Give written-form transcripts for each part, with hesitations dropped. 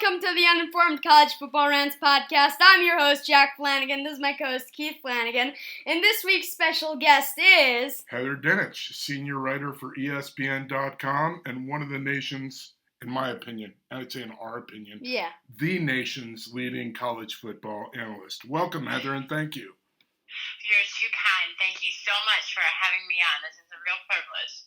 Welcome to the Uninformed College Football Rants podcast. I'm your host, Jack Flanagan. This is my co-host, Keith Flanagan. And this week's special guest is... Heather Dinich, senior writer for ESPN.com and one of the nation's, in my opinion, I'd say in our opinion, the nation's leading college football analyst. Welcome, Heather, and thank you. You're too kind. Thank you so much for having me on. This is a real privilege.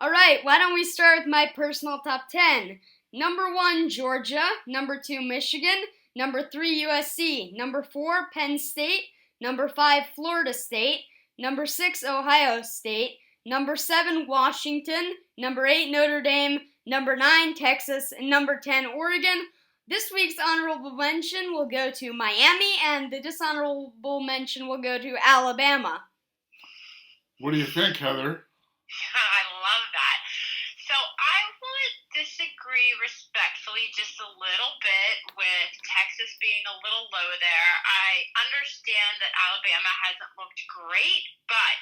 All right, why don't we start with my personal top 10. Number 1, Georgia. Number 2, Michigan. Number 3, USC. Number 4, Penn State. Number 5, Florida State. Number 6, Ohio State. Number 7, Washington. Number 8, Notre Dame. Number 9, Texas. And number 10, Oregon. This week's honorable mention will go to Miami, and the dishonorable mention will go to Alabama. What do you think, Heather? I love that. So I would disagree respectfully just a little bit with Texas being a little low there. I understand that Alabama hasn't looked great, but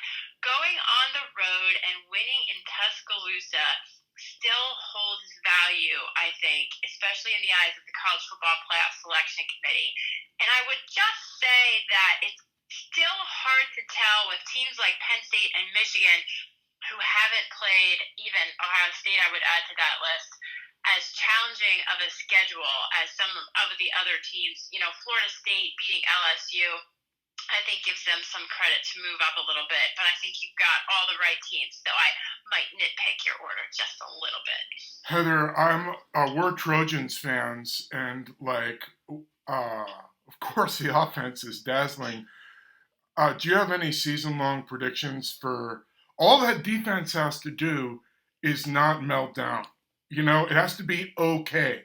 going on the road and winning in Tuscaloosa still holds value, I think, especially in the eyes of the College Football Playoff Selection Committee. And I would just say that it's still hard to tell with teams like Penn State and Michigan, who haven't played, even Ohio State I would add to that list, as challenging of a schedule as some of the other teams. You know, Florida State beating LSU, I think gives them some credit to move up a little bit, but I think you've got all the right teams, so I might nitpick your order just a little bit. Heather, we're Trojans fans, and of course the offense is dazzling. Do you have any season-long predictions for all that defense has to do is not melt down? You know, it has to be okay.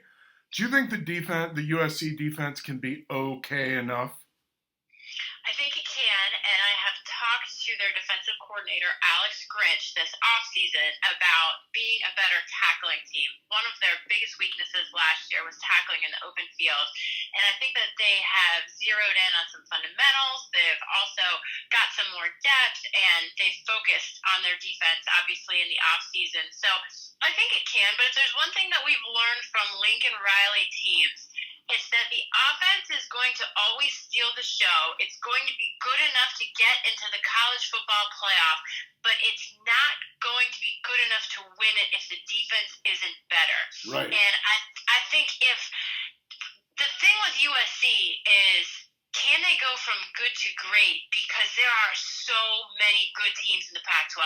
Do you think the USC defense can be okay enough? I think it can, and I have talked to their defensive coordinator, Alex Grinch, this offseason about being a better tackling team. One of their biggest weaknesses last year was tackling in the open field, and I think that they have zeroed in on some fundamentals. They've also got some more depth, and they've focused on their defense, obviously, in the offseason. So I think it can, but if there's one thing that we've learned from Lincoln Riley teams, it's that the offense is going to always steal the show. It's going to be good enough to get into the college football playoff, but it's not going to be good enough to win it if the defense isn't better. Right. And I think if the thing with USC is, can they go from good to great? Because there are so many good teams in the Pac-12.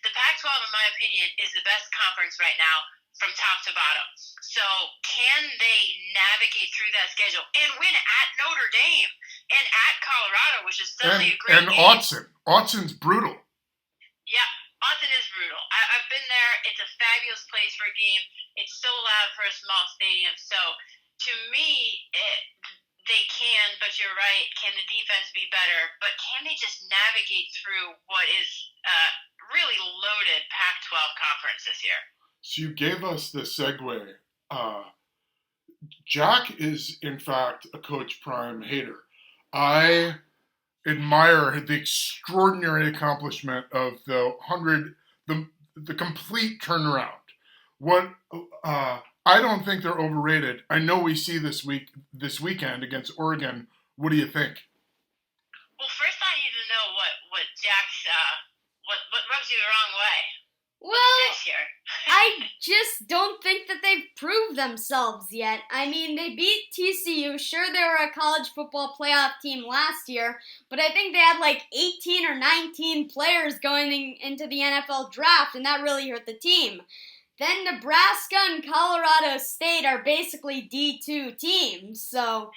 The Pac-12, in my opinion, is the best conference right now from top to bottom. So can they navigate through that schedule and win at Notre Dame and at Colorado, which is suddenly a great game? And Autzon's brutal. Yeah, Autzen is brutal. I've been there. It's a fabulous place for a game. It's so loud for a small stadium. So to me, they can, but you're right. Can the defense be better? But can they just navigate through what is really loaded Pac-12 conference this year? So you gave us the segue. Jack is, in fact, a Coach Prime hater. I admire the extraordinary accomplishment of the complete turnaround. I don't think they're overrated. I know we see this weekend against Oregon. What do you think? Well, first I need to know what Jack's what rubs you the wrong way. Well, I just don't think that they've proved themselves yet. I mean, they beat TCU. Sure, they were a college football playoff team last year, but I think they had like 18 or 19 players going into the NFL draft, and that really hurt the team. Then Nebraska and Colorado State are basically D2 teams, so...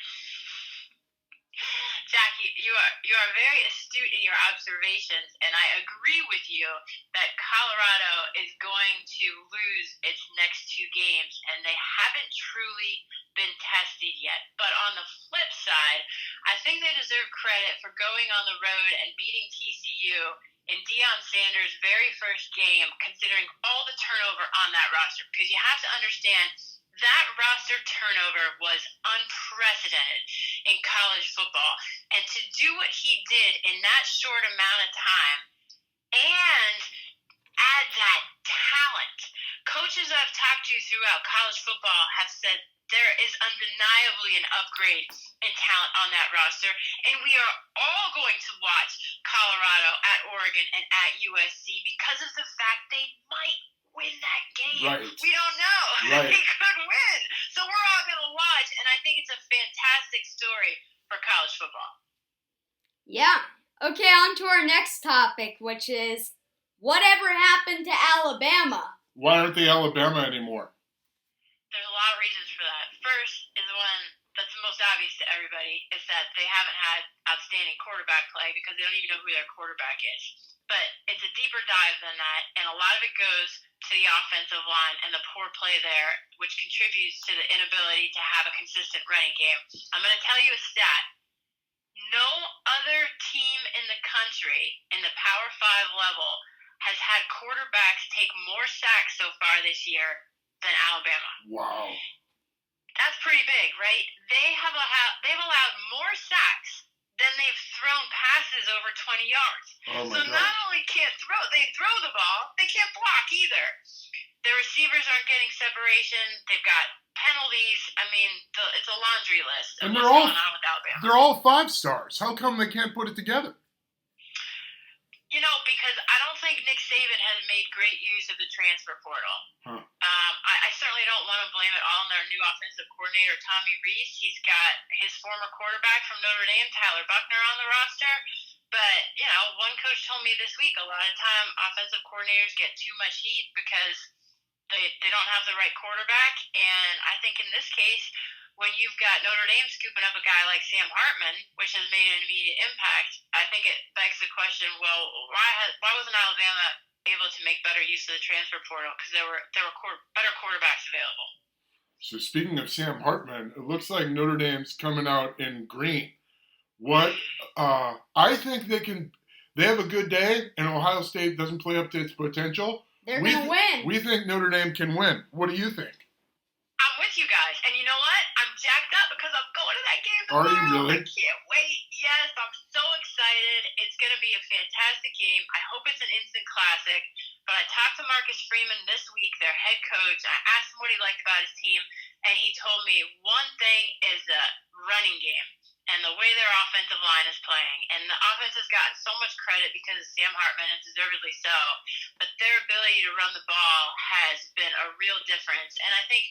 Jackie, you are very astute in your observations, and I agree with you that Colorado is going to lose its next 2 games, and they haven't truly been tested yet. But on the flip side, I think they deserve credit for going on the road and beating TCU in Deion Sanders' very first game, considering all the turnover on that roster. Because you have to understand, that roster turnover was unprecedented in college football. And to do what he did in that short amount of time and add that talent Coaches I've talked to throughout college football have said there is undeniably an upgrade in talent on that roster, and we are all going to watch Colorado at Oregon and at USC because of the fact they might win that game. Right. We don't know. Right. They could win. So we're all going to watch, and I think it's a fantastic story for college football. Yeah. Okay, on to our next topic, which is whatever happened to Alabama? Why aren't they Alabama anymore? There's a lot of reasons for that. First is the one that's the most obvious to everybody, is that they haven't had outstanding quarterback play because they don't even know who their quarterback is. But it's a deeper dive than that, and a lot of it goes to the offensive line and the poor play there, which contributes to the inability to have a consistent running game. I'm going to tell you a stat. No other team in the country in the Power 5 level has had quarterbacks take more sacks so far this year than Alabama. Wow. That's pretty big, right? They've allowed more sacks than they've thrown passes over 20 yards. Oh my So God. not only can't they throw the ball, they can't block either. Their receivers aren't getting separation. They've got penalties. I mean, it's a laundry list of And what's going on with Alabama. they're all 5 stars. How come they can't put it together? You know, because I don't think Nick Saban has made great use of the transfer portal. Huh. I certainly don't want to blame it all on their new offensive coordinator, Tommy Rees. He's got his former quarterback from Notre Dame, Tyler Buchner, on the roster. But, you know, one coach told me this week, a lot of time offensive coordinators get too much heat because they don't have the right quarterback. And I think in this case, when you've got Notre Dame scooping up a guy like Sam Hartman, which has made an immediate impact, I think it begs the question, well, why wasn't Alabama able to make better use of the transfer portal? Because there were better quarterbacks available. So speaking of Sam Hartman, it looks like Notre Dame's coming out in green. I think they have a good day, and Ohio State doesn't play up to its potential. They're going to win. We think Notre Dame can win. What do you think? I'm with you guys. And you know what? I'm jacked up because I'm going to that game tomorrow. Are you really? I can't wait. Yes, I'm so excited. It's going to be a fantastic game. I hope it's an instant classic. But I talked to Marcus Freeman this week, their head coach. I asked him what he liked about his team, and he told me one thing is the running game and the way their offensive line is playing. And the offense has gotten so much credit because of Sam Hartman, and deservedly so. But their ability to run the ball has been a real difference. And I think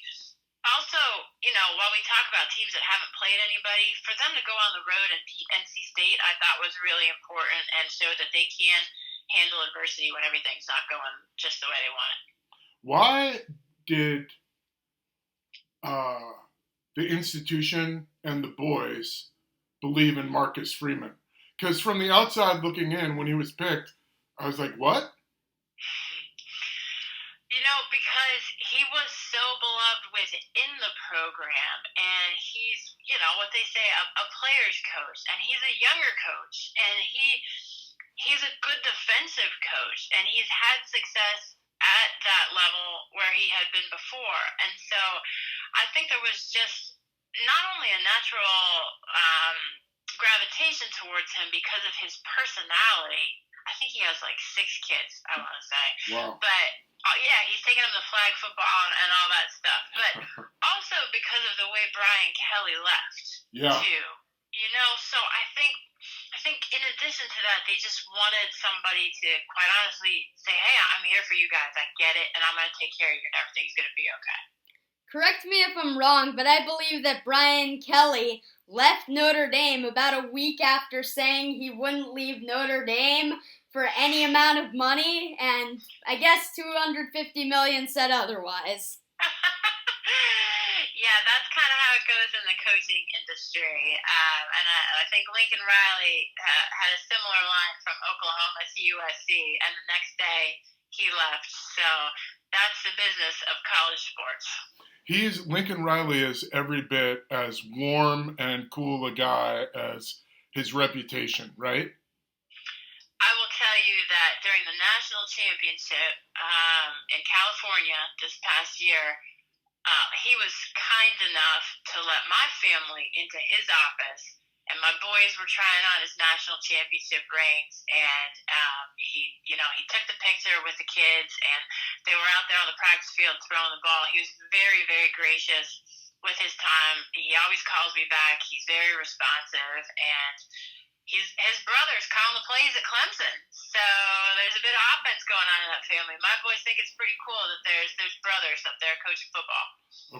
also, you know, while we talk about teams that haven't played anybody, for them to go on the road and beat NC State, I thought was really important and showed that they can handle adversity when everything's not going just the way they want it. Why did the institution and the boys believe in Marcus Freeman? Because from the outside looking in, when he was picked, I was like, what? You know, because he was so beloved within the program, and he's, you know, what they say, a player's coach, and he's a younger coach, and he's a good defensive coach, and he's had success at that level where he had been before. And so I think there was just not only a natural gravitation towards him because of his personality. I think he has like 6 kids, I want to say. Wow. But yeah, he's taking him to flag football and all that stuff. But also because of the way Brian Kelly left, too. You know, so I think in addition to that, they just wanted somebody to, quite honestly, say, hey, I'm here for you guys. I get it, and I'm going to take care of you, and everything's going to be okay. Correct me if I'm wrong, but I believe that Brian Kelly left Notre Dame about a week after saying he wouldn't leave Notre Dame for any amount of money, and I guess $250 million said otherwise. Yeah, that's kind of how it goes in the coaching industry. And I think Lincoln Riley had a similar line from Oklahoma to USC, and the next day he left. So that's the business of college sports. Lincoln Riley is every bit as warm and cool a guy as his reputation, right? I will tell you that during the national championship in California this past year, he was kind enough to let my family into his office, and my boys were trying on his national championship rings, and he took the picture with the kids, and they were out there on the practice field throwing the ball. He was very, very gracious with his time. He always calls me back. He's very responsive, and his brother's calling the plays at Clemson. So there's a bit of offense going on in that family. My boys think it's pretty cool that there's brothers up there coaching football.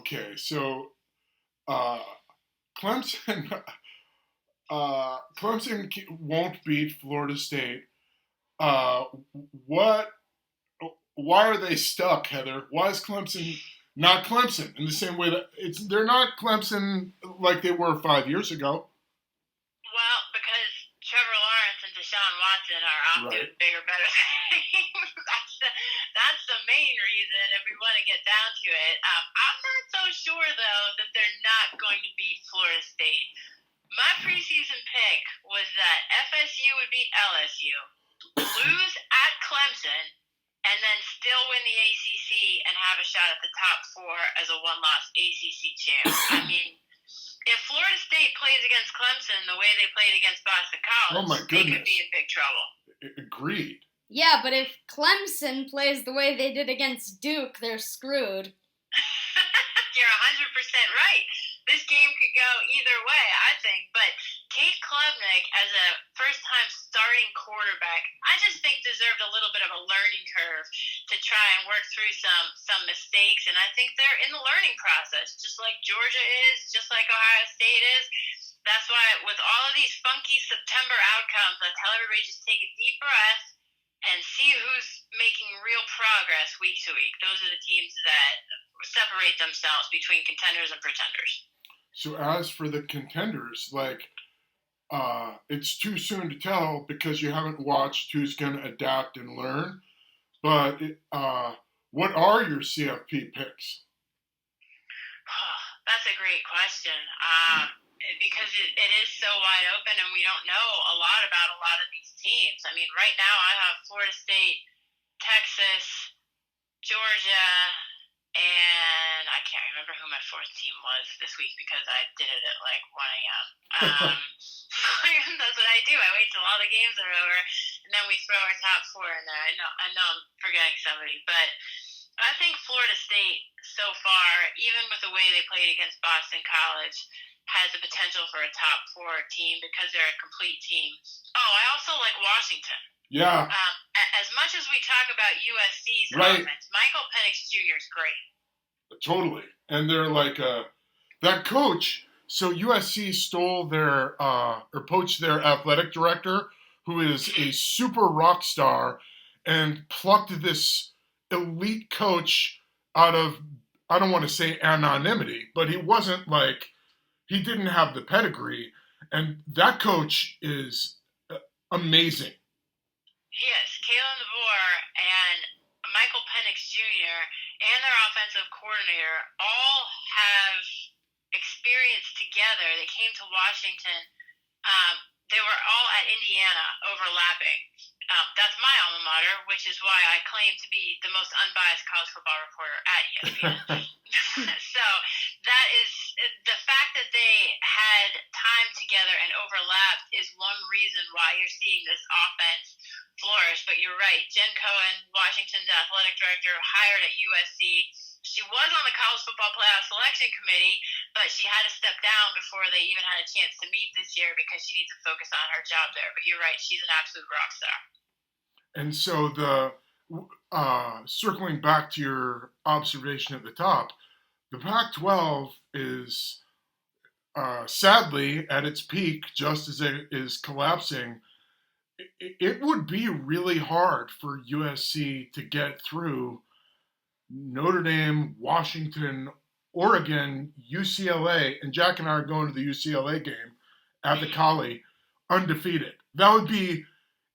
Okay, so Clemson Clemson won't beat Florida State. Why are they stuck, Heather? Why is Clemson not Clemson in the same way that they're not Clemson like they were 5 years ago? Well, because Trevor Lawrence and Deshaun Watson are off to bigger, better things. That's the main reason if we want to get down to it. I'm not so sure, though, that they're not going to beat Florida State. My preseason pick was that FSU would beat LSU, lose at Clemson, and then still win the ACC and have a shot at the top four as a one-loss ACC champ. I mean, if Florida State plays against Clemson the way they played against Boston College, they could be in big trouble. Agreed. Yeah, but if Clemson plays the way they did against Duke, they're screwed. You're 100% right. This game could go either way, I think. But Kate Klubnik, as a first-time starting quarterback, I just think deserved a little bit of a learning curve to try and work through some mistakes. And I think they're in the learning process, just like Georgia is, just like Ohio State is. That's why with all of these funky September outcomes, I tell everybody just take a deep breath and see who's making real progress week to week. Those are the teams that separate themselves between contenders and pretenders. So as for the contenders, it's too soon to tell because you haven't watched who's going to adapt and learn. But what are your CFP picks? That's a great question. Because it is so wide open and we don't know a lot about a lot of these teams. I mean, right now I have Florida State, Texas, Georgia, and I can't remember who my fourth team was this week because I did it at 1 a.m. That's what I do. I wait till all the games are over, and then we throw our top four in there. I know I'm forgetting somebody, but I think Florida State so far, even with the way they played against Boston College, has the potential for a top four team because they're a complete team. Oh, I also like Washington. Yeah. As much as we talk about USC's offense, Michael Penix Jr. is great. Totally. And they're that coach. So USC stole their or poached their athletic director, who is a super rock star, and plucked this elite coach out of, I don't want to say anonymity, but he wasn't he didn't have the pedigree. And that coach is amazing. He is. Kalen DeBoer and Michael Penix Jr. and their offensive coordinator all have experience together. They came to Washington. They were all at Indiana overlapping. That's my alma mater, which is why I claim to be the most unbiased college football reporter at ESPN. So that is the fact that they had time together and overlapped is one reason why you're seeing this offense flourish. But you're right, Jen Cohen, Washington's athletic director, hired at USC. She was on the college football playoff selection committee, but she had to step down before they even had a chance to meet this year because she needs to focus on her job there. But you're right, she's an absolute rock star. And so circling back to your observation at the top, the Pac-12 is sadly at its peak, just as it is collapsing. It would be really hard for USC to get through Notre Dame, Washington, Oregon, UCLA, and Jack and I are going to the UCLA game at the Collie undefeated. That would be,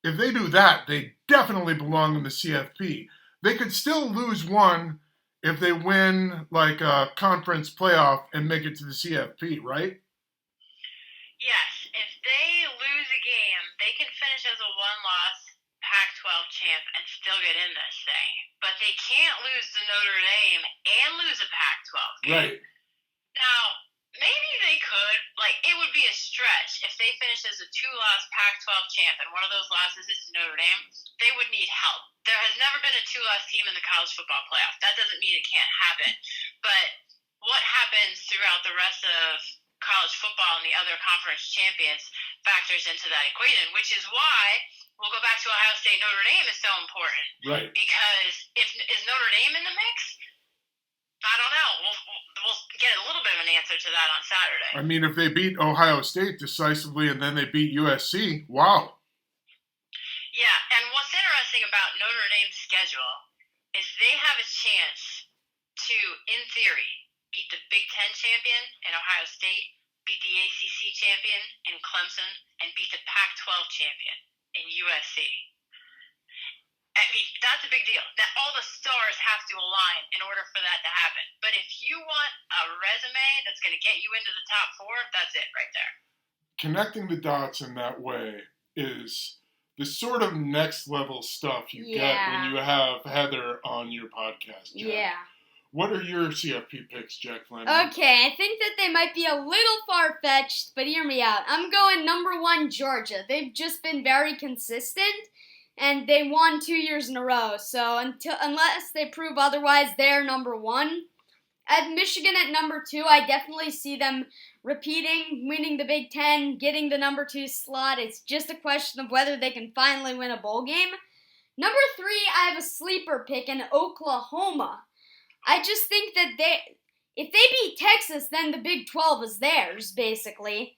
if they do that, they definitely belong in the CFP. They could still lose one if they win a conference playoff and make it to the CFP, right? Yes, if they lose a game, they can finish as a one-loss Pac-12 champ and still get in this thing. But they can't lose to Notre Dame and lose a Pac-12 game. Right. Now, maybe they could, like, it would be a stretch if they finished as a 2-loss Pac-12 champ, and one of those losses is to Notre Dame. They would need help. There has never been a 2-loss team in the college football playoff. That doesn't mean it can't happen. But what happens throughout the rest of college football and the other conference champions factors into that equation, which is why we'll go back to Ohio State. Notre Dame is so important. Right. Because is Notre Dame in the mix? I don't know. We'll get a little bit of an answer to that on Saturday. I mean, if they beat Ohio State decisively and then they beat USC, wow. Yeah, and what's interesting about Notre Dame's schedule is they have a chance to, in theory, beat the Big Ten champion in Ohio State, beat the ACC champion in Clemson, and beat the Pac-12 champion in USC. I mean, that's a big deal. Now, all the stars have to align in order for that to happen. But if you want a resume that's going to get you into the top 4, that's it right there. Connecting the dots in that way is the sort of next level stuff you get when you have Heather on your podcast, Jack. Yeah. What are your CFP picks, Jack Fleming? Okay, I think that they might be a little far-fetched, but hear me out. I'm going number 1, Georgia. They've just been very consistent, and they won 2 years in a row. So unless they prove otherwise, they're number 1. At Michigan at number 2, I definitely see them repeating, winning the Big Ten, getting the number 2 slot. It's just a question of whether they can finally win a bowl game. Number 3, I have a sleeper pick in Oklahoma. I just think that if they beat Texas, then the Big 12 is theirs, basically.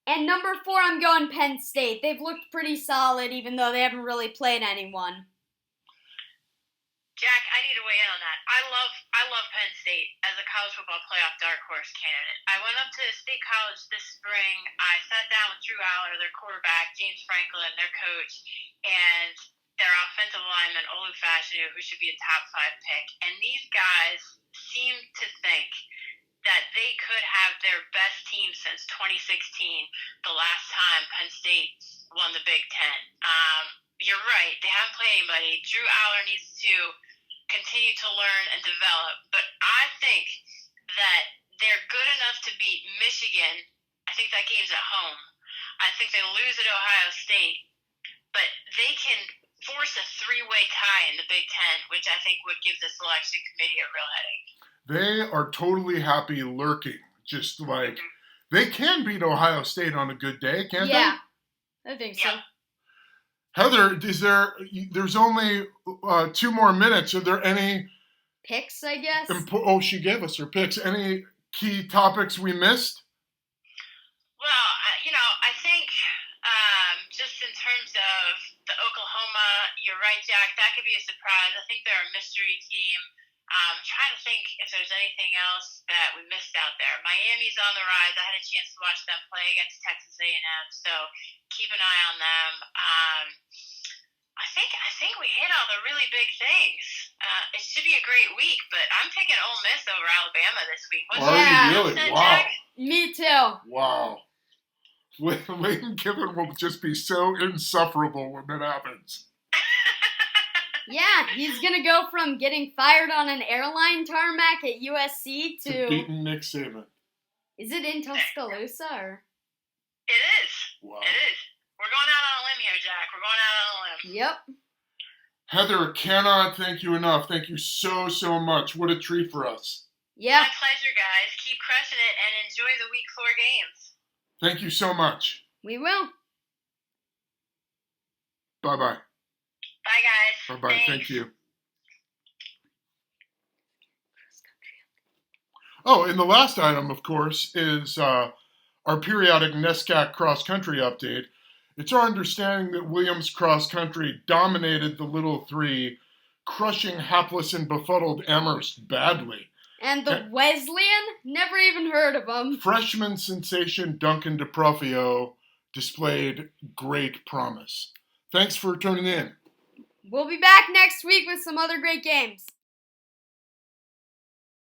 And number 4, I'm going Penn State. They've looked pretty solid, even though they haven't really played anyone. Jack, I need to weigh in on that. I love Penn State as a college football playoff dark horse candidate. I went up to State College this spring. I sat down with Drew Aller, their quarterback, James Franklin, their coach, and their offensive lineman, Olu Fashanu, who should be a top 5 pick. And these guys seem to think that they could have their best team since 2016, the last time Penn State won the Big Ten. You're right. They haven't played anybody. Drew Aller needs to continue to learn and develop. But I think that they're good enough to beat Michigan. I think that game's at home. I think they lose at Ohio State. But they can force a 3-way tie in the Big Ten, which I think would give the selection committee a real headache. They are totally happy lurking. Just like, they can beat Ohio State on a good day, can't they? Yeah, I think so. Heather, there's only 2 more minutes. Are there any picks, I guess? She gave us her picks. Any key topics we missed? Well, I think just in terms of the Oklahoma, you're right, Jack, that could be a surprise. I think they're a mystery team. I'm trying to think if there's anything else that we missed out there. Miami's on the rise. I had a chance to watch them play against Texas A&M, so keep an eye on them. I think we hit all the really big things. It should be a great week, but I'm picking Ole Miss over Alabama this week. Are you really? Wow. Jack? Me too. Wow. Lane Kiffin will just be so insufferable when that happens. Yeah, he's going to go from getting fired on an airline tarmac at USC to beating Nick Saban. Is it in Tuscaloosa or? It is. Wow. It is. We're going out on a limb here, Jack. We're going out on a limb. Yep. Heather, cannot thank you enough. Thank you so, so much. What a treat for us. Yeah. My pleasure, guys. Keep crushing it and enjoy the Week 4 games. Thank you so much. We will. Bye-bye. Bye, guys. Bye-bye. Thanks. Thank you. Oh, and the last item, of course, is our periodic NESCAC cross-country update. It's our understanding that Williams Cross Country dominated the Little Three, crushing hapless and befuddled Amherst badly. And the Wesleyan? Never even heard of him. Freshman sensation Duncan DeProfio displayed great promise. Thanks for tuning in. We'll be back next week with some other great games.